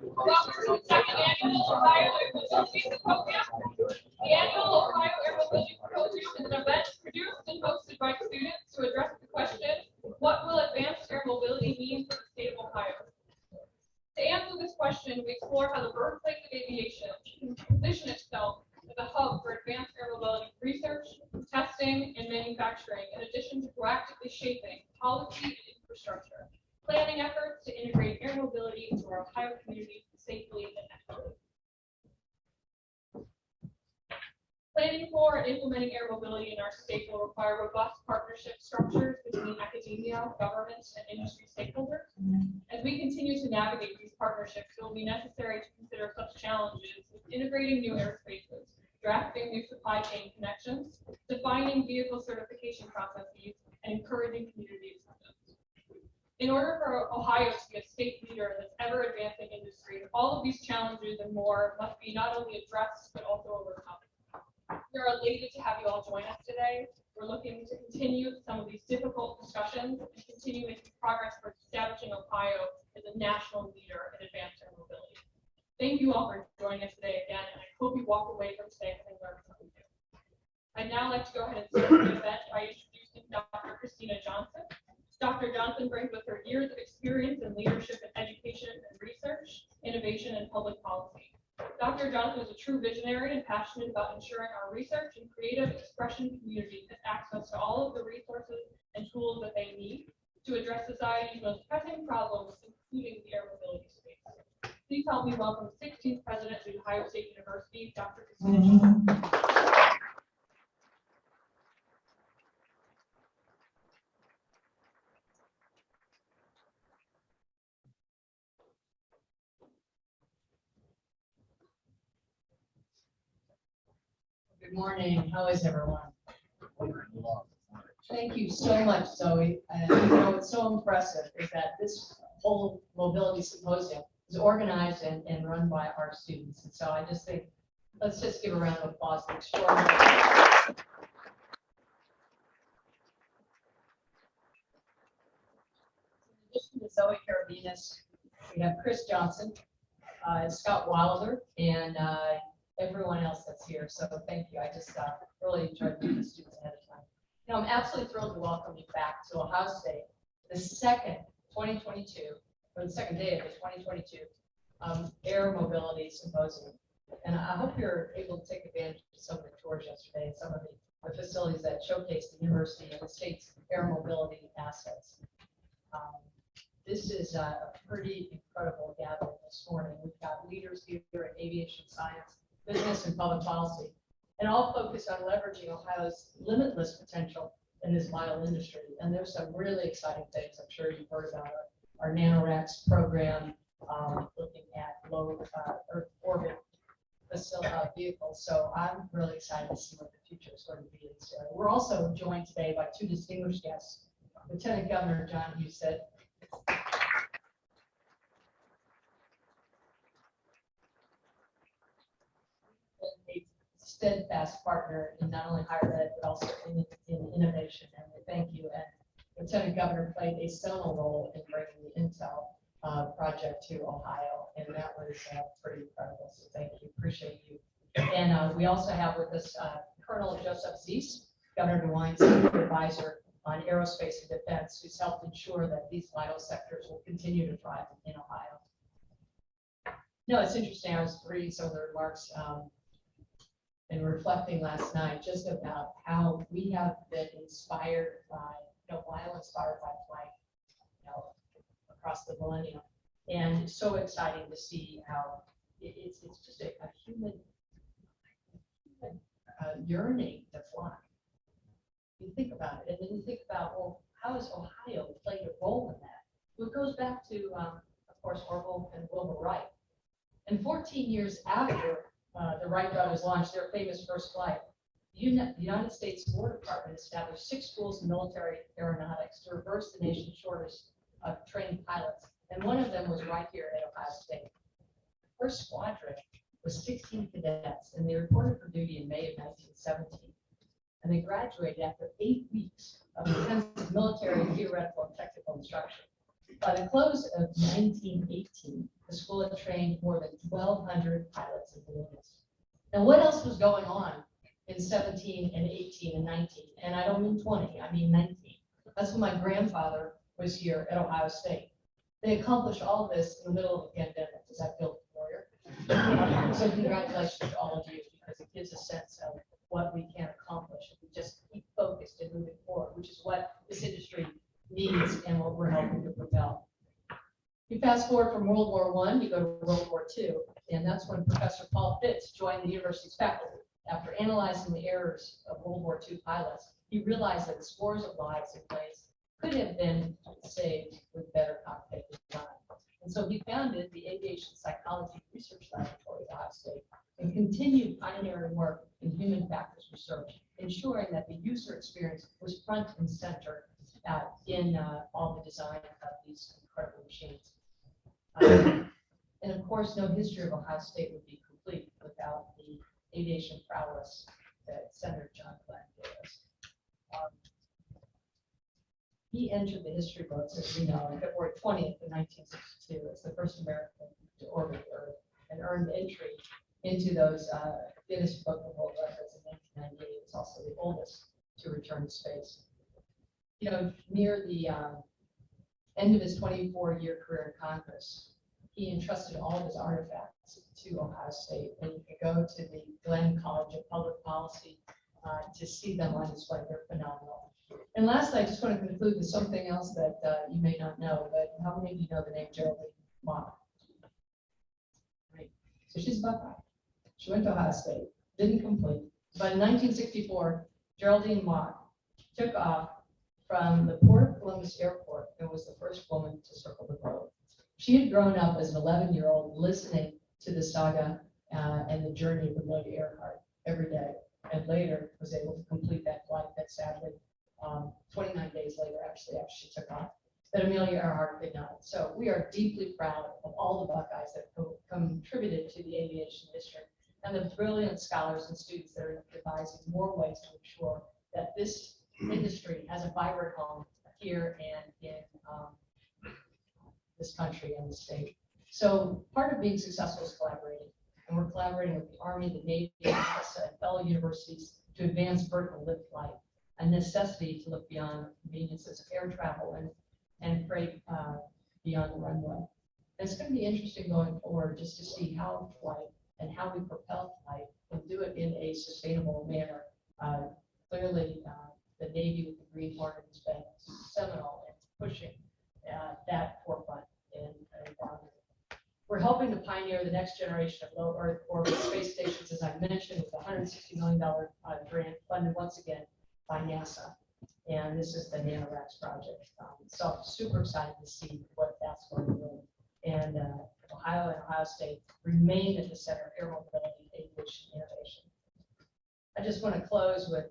Welcome to the second annual Ohio Air Mobility Symposium. The annual Ohio Air Mobility Symposium is an event produced and hosted by students to address the question, what will advanced air mobility mean for the state of Ohio? To answer this question, we explore how the birthplace of aviation can position itself as a hub for advanced air mobility research, testing, and manufacturing, in addition to proactively shaping policy and infrastructure, planning efforts to integrate air mobility into our Ohio communities safely and equitably. Planning for and implementing air mobility in our state will require robust partnership structures between academia, government, and industry stakeholders. As we continue to navigate these partnerships, it will be necessary to consider such challenges as integrating new airspaces, drafting new supply chain connections, defining vehicle certification processes, and encouraging community acceptance. In order for Ohio to be a state leader in this ever-advancing industry, all of these challenges and more must be not only addressed, but also overcome. We are elated to have you all join us today. We're looking to continue some of these difficult discussions and continue making progress for establishing Ohio as a national leader in advanced air mobility. Thank you all for joining us today again, and I hope you walk away from today having learned something new. I'd now like to go ahead and start the event by introducing Dr. Kristina Johnson. Dr. Johnson brings with her years of experience in leadership in education and research, innovation, and public policy. Dr. Johnson is a true visionary and passionate about ensuring our research and creative expression community has access to all of the resources and tools that they need to address society's most pressing problems, including the air mobility space. Please help me welcome 16th President of Ohio State University, Dr. Kristina Johnson. Good morning. How is everyone? Thank you so much, Zoe. And what's so impressive is that this whole mobility symposium is organized and run by our students. And so I just think, let's just give a round of applause for extraordinary. In addition to Zoe Carabinas, we have Chris Johnson, Scott Wilder, and everyone else that's here. So thank you. I just really enjoyed meeting the students ahead of time. Now, I'm absolutely thrilled to welcome you back to Ohio State, the second 2022, or the second day of the 2022 Air Mobility Symposium. And I hope you're able to take advantage of some of the tours yesterday and some of the facilities that showcase the university and the state's air mobility assets. This is a pretty incredible gathering this morning. We've got leaders here in aviation science, business, and public policy, and all focused on leveraging Ohio's limitless potential in this vital industry. And there's some really exciting things. I'm sure you've heard about our NanoRacks program, looking at low Earth orbit vehicles. So I'm really excited to see what the future is going to be in this area. We're also joined today by two distinguished guests, Lieutenant Governor John Husted, a steadfast partner in not only higher ed, but also in innovation. And we thank you. And Lieutenant Governor played a seminal role in bringing the Intel project to Ohio. And that was pretty incredible. So thank you. Appreciate you. And we also have with us Colonel Joseph Zeese, Governor DeWine's advisor on aerospace and defense, who's helped ensure that these vital sectors will continue to thrive in Ohio. You know, it's interesting. I was reading some of the remarks and reflecting last night just about how we have been inspired by, while inspired by flight, across the millennium. And it's so exciting to see how it's just a human yearning to fly. You think about it, and then you think about, well, how has Ohio played a role in that? Well, it goes back to, of course, Orville and Wilbur Wright. And 14 years after the Wright brothers launched their famous first flight, the United States War Department established 6 schools in military aeronautics to reverse the nation's shortage of trained pilots. And one of them was right here at Ohio State. The first squadron was 16 cadets, and they reported for duty in May of 1917. And they graduated after 8 weeks of intensive military, theoretical, and technical instruction. By the close of 1918, the school had trained more than 1,200 pilots and balloonists. Now, what else was going on in 17 and 18 and 19? And I don't mean 20, I mean 19. That's when my grandfather was here at Ohio State. They accomplished all this in the middle of the pandemic. Does that feel familiar? So congratulations to all of you, because it gives a sense of what we can accomplish if we just keep focused and moving forward, which is what this industry needs and what we're helping to propel. You fast forward from World War I, you go to World War II, and that's when Professor Paul Fitz joined the university's faculty. After analyzing the errors of World War II pilots, he realized that scores of lives in planes could have been saved with better cockpit design. And so he founded the Aviation Psychology Research Laboratory at Ohio State and continued pioneering work in human factors research, ensuring that the user experience was front and center in all the design of these incredible machines. And of course, no history of Ohio State would be complete without the aviation prowess that Senator John Glenn gave us. He entered the history books, as we know, on February 20th of 1962 as the first American to orbit the Earth and earned entry into those Guinness Book of World Records in 1998. It's also the oldest to return to space. You know, near the end of his 24-year career in Congress, he entrusted all of his artifacts to Ohio State, and you can go to the Glenn College of Public Policy to see them on display. They're phenomenal. And lastly, I just want to conclude with something else that you may not know, but how many of you know the name Geraldine Mock? Right. So she's a Buckeye. She went to Ohio State, didn't complete, but in 1964, Geraldine Mock took off from the Port of Columbus Airport and was the first woman to circle the globe. She had grown up as an 11-year-old listening to the saga and the journey of Amelia Earhart every day, and later was able to complete that flight that sadly, 29 days later, actually, after she took off, that Amelia Earhart could not. So we are deeply proud of all the Buckeyes that contributed to the aviation industry and the brilliant scholars and students that are devising more ways to ensure that this industry has a vibrant home here and in this country and the state. So part of being successful is collaborating. And we're collaborating with the Army, the Navy, NASA, and fellow universities to advance vertical lift flight, a necessity to look beyond conveniences of air travel and freight beyond the runway. And it's going to be interesting going forward just to see how flight and how we propel flight and do it in a sustainable manner. Clearly, the Navy with the Green Hornet has been seminal in pushing that forefront in environment. We're helping to pioneer the next generation of low Earth orbit space stations, as I mentioned, with a $160 million grant funded once again by NASA. And this is the NanoRacks project. So I'm super excited to see what that's going to do. And Ohio and Ohio State remain at the center of air mobility, aviation, innovation. I just want to close with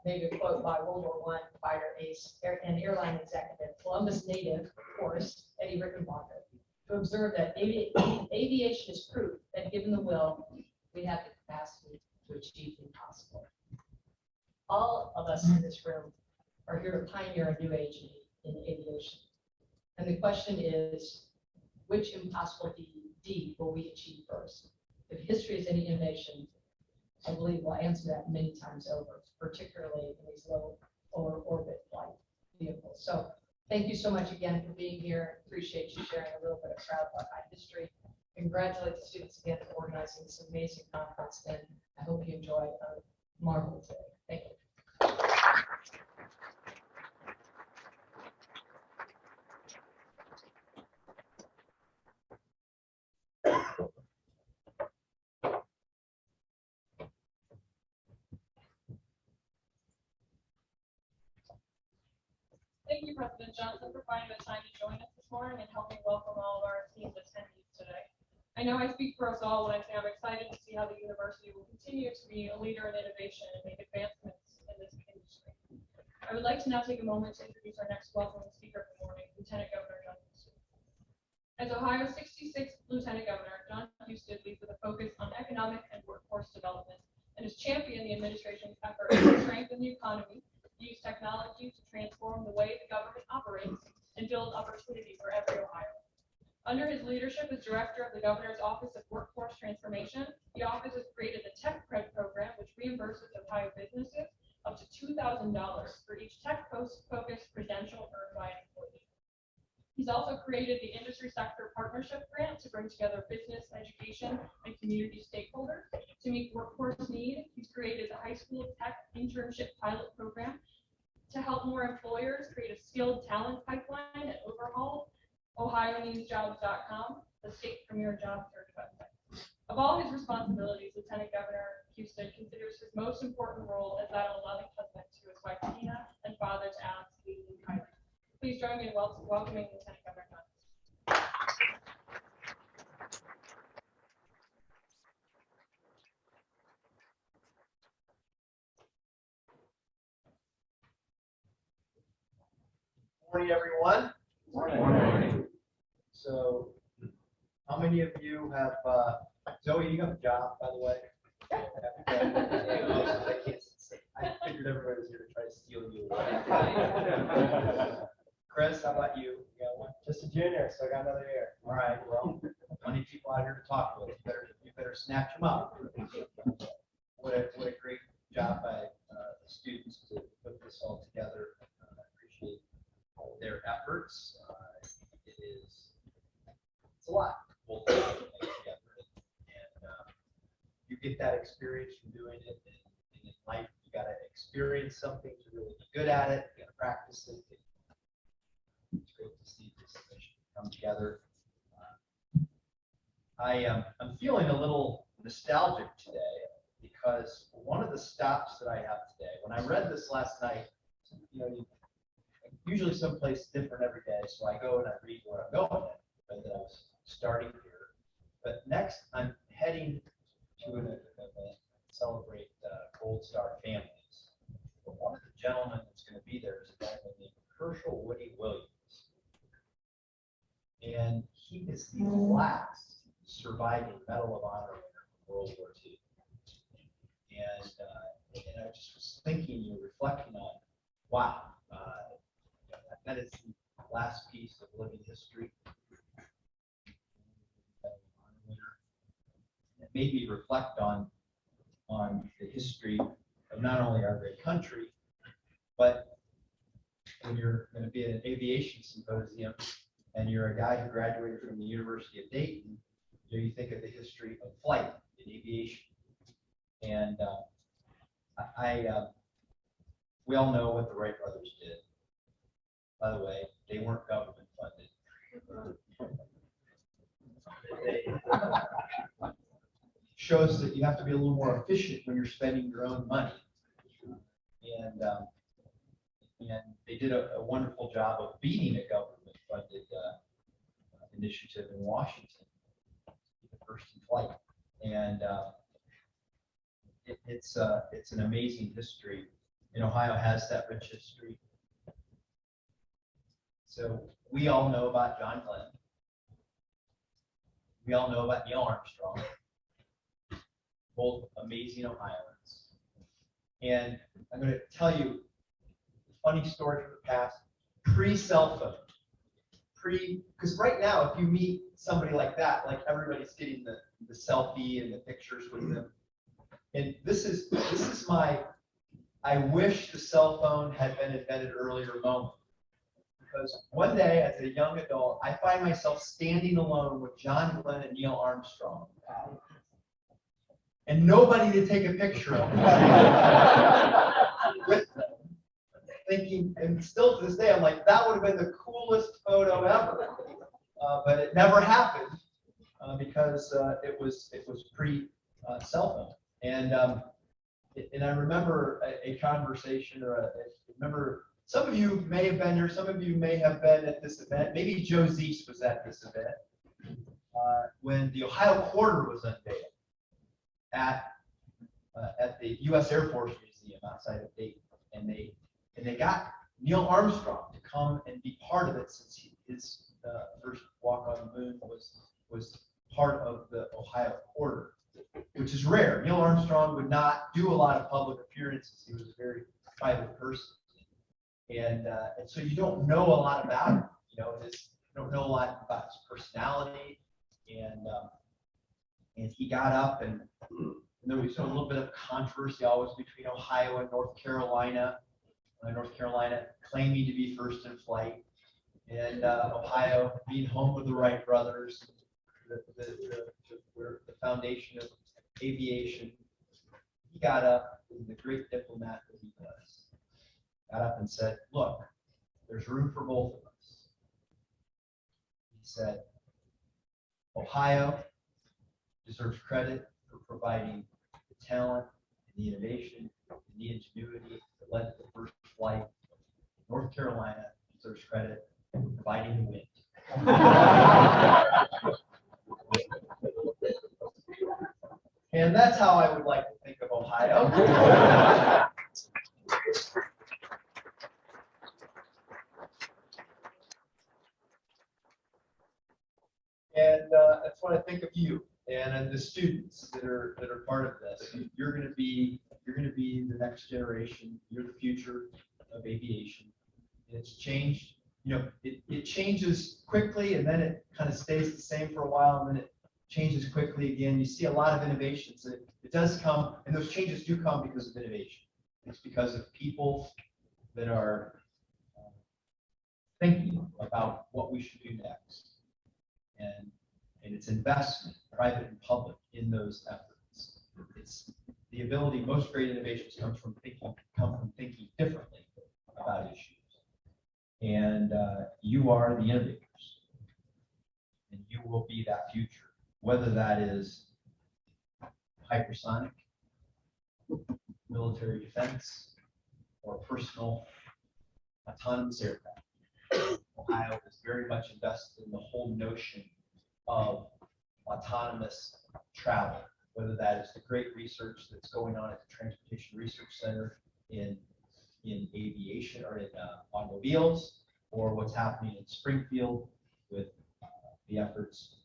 maybe a quote by World War I fighter ace and airline executive, Columbus native, of course, Eddie Rickenbacker, to observe that aviation is proof that given the will, we have the capacity to achieve the impossible. All of us in this room are here to pioneer a new age in aviation. And the question is, which impossible deed will we achieve first? If history is any innovation, I believe we'll answer that many times over, particularly in these low orbit flight vehicles. So thank you so much again for being here. Appreciate you sharing a little bit of proud Buckeye history. Congratulate the students again for organizing this amazing conference, and I hope you enjoy a marvelous day. Thank you. Thank you, President Johnson, for finding the time to join us this morning and helping welcome all of our esteemed attendees today. I know I speak for us all when I say I'm excited to see how the university will continue to be a leader in innovation and make advancements in this industry. I would like to now take a moment to introduce our next welcoming speaker of the morning, Lieutenant Governor John Husted. As Ohio's 66th Lieutenant Governor, John Husted leads with a focus on economic and workforce development and has championed the administration's effort to strengthen the economy, use technology to transform the way the government operates, and build opportunity for everyone. Under his leadership as director of the Governor's Office of Workforce Transformation, the office has created the Tech Cred program, which reimburses Ohio businesses up to $2,000 for each tech-focused credential earned by an employee. He's also created the Industry Sector Partnership Grant to bring together business, education, and community stakeholders to meet workforce need. He's created the High School Tech Internship Pilot Program to help more employers create a skilled talent pipeline and overhaul OhioNewsJobs.com, the state premier job search website. Of all his responsibilities, Lieutenant Governor Husted considers his most important role as that of a loving husband to his wife Kristina and father to Alex, Lee, and Kylie. Please join me in welcoming Lieutenant Governor Johnson. Morning, everyone. Morning. So, how many of you have, Zoe, you have a job, by the way? I figured everybody was here to try to steal you. Chris, how about you? You got one? Just a junior, so I got another year. All right, well, plenty of people out here to talk with. You better snatch them up. What a great job by the students to put this all together. I appreciate their efforts. It's a lot to pull together. And you get that experience from doing it. And in life, you got to experience something to really be good at it. You got to practice it. It's great to see this mission come together. I'm feeling a little nostalgic today because one of the stops that I have today, when I read this last night, usually someplace different every day, so I go and I read where I'm going, and then I was starting here. But next, I'm heading to an event to celebrate Gold Star families. But one of the gentlemen that's going to be there is a guy named Herschel Woody Williams. And he is the last surviving Medal of Honor winner from World War II. And I just was thinking, reflecting on, wow, that is the last piece of living history. It made me reflect on the history of not only our great country, but when you're going to be at an aviation symposium and you're a guy who graduated from the University of Dayton, you think of the history of flight in aviation. And we all know what the Wright brothers did. By the way, they weren't government funded. Shows that you have to be a little more efficient when you're spending your own money. And they did a wonderful job of beating a government-funded initiative in Washington, the first in flight. And it's an amazing history. And Ohio has that rich history. So we all know about John Glenn. We all know about Neil Armstrong, both amazing Ohioans. And I'm going to tell you a funny story from the past, pre-cell phone. Because right now, if you meet somebody like that, like everybody's getting the selfie and the pictures with them. And this is my, I wish the cell phone had been invented earlier moment. Because one day, as a young adult, I find myself standing alone with John Glenn and Neil Armstrong. And nobody to take a picture of with them. Thinking, and still to this day, I'm like, that would have been the coolest photo ever. But it never happened because it was pre-cell phone. And I remember a conversation, remember, some of you may have been there, some of you may have been at this event. Maybe Joe Zeese was at this event when the Ohio Quarter was unveiled at the U.S. Air Force Museum outside of Dayton, and they got Neil Armstrong to come and be part of it since his first walk on the moon was part of the Ohio Quarter, which is rare. Neil Armstrong would not do a lot of public appearances. He was a very private person. And so you don't know a lot about him. don't know a lot about his personality, and he got up, and there was a little bit of controversy always between Ohio and North Carolina. North Carolina claiming to be first in flight, and Ohio being home of the Wright brothers, the foundation of aviation. He got up, and the great diplomat that he was, got up and said, look, there's room for both of us. He said, Ohio deserves credit for providing the talent and the innovation and the ingenuity that led to the first flight. North Carolina deserves credit for providing the wind. And that's how I would like to think of Ohio. And that's what I think of you and the students that are part of this. You're going to be the next generation. You're the future of aviation. It's changed. It changes quickly, and then it kind of stays the same for a while, and then it changes quickly again. You see a lot of innovations. It does come, and those changes do come because of innovation. It's because of people that are thinking about what we should do next. And it's investment, private and public, in those efforts. It's the ability, most great innovations come from thinking differently about issues. And you are the innovators. And you will be that future, whether that is hypersonic, military defense, or personal autonomous aircraft. Ohio is very much invested in the whole notion of autonomous travel, whether that is the great research that's going on at the Transportation Research Center in aviation or in automobiles, or what's happening in Springfield with the efforts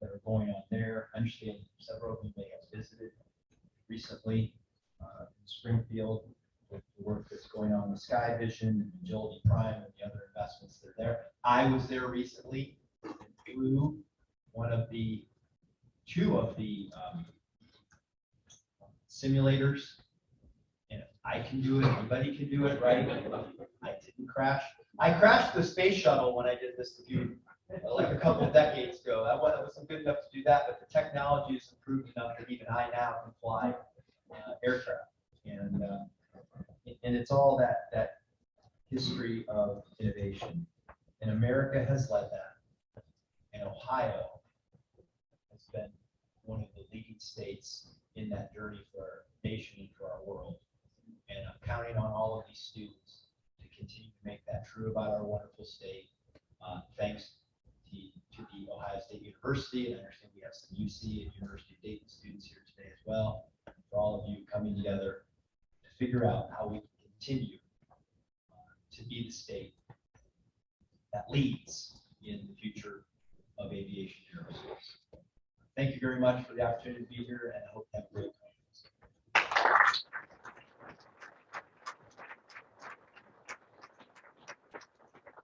that are going on there. I understand several of you may have visited recently in Springfield with the work that's going on with Sky Vision and Agility Prime and the other investments that are there. I was there recently and flew two of the simulators, and if I can do it, anybody can do it, right? I didn't crash. I crashed the space shuttle when I did this like a couple of decades ago. I wasn't good enough to do that, but the technology has improved enough that even I now can fly aircraft. And it's all that history of innovation. And America has led that. And Ohio has been one of the leading states in that journey for our nation and for our world. And I'm counting on all of these students to continue to make that true about our wonderful state. Thanks to the Ohio State University, and I understand we have some UC and University of Dayton students here today as well. For all of you coming together to figure out how we can continue to be the state that leads in the future of aviation aerospace. Thank you very much for the opportunity to be here, and I hope you have a great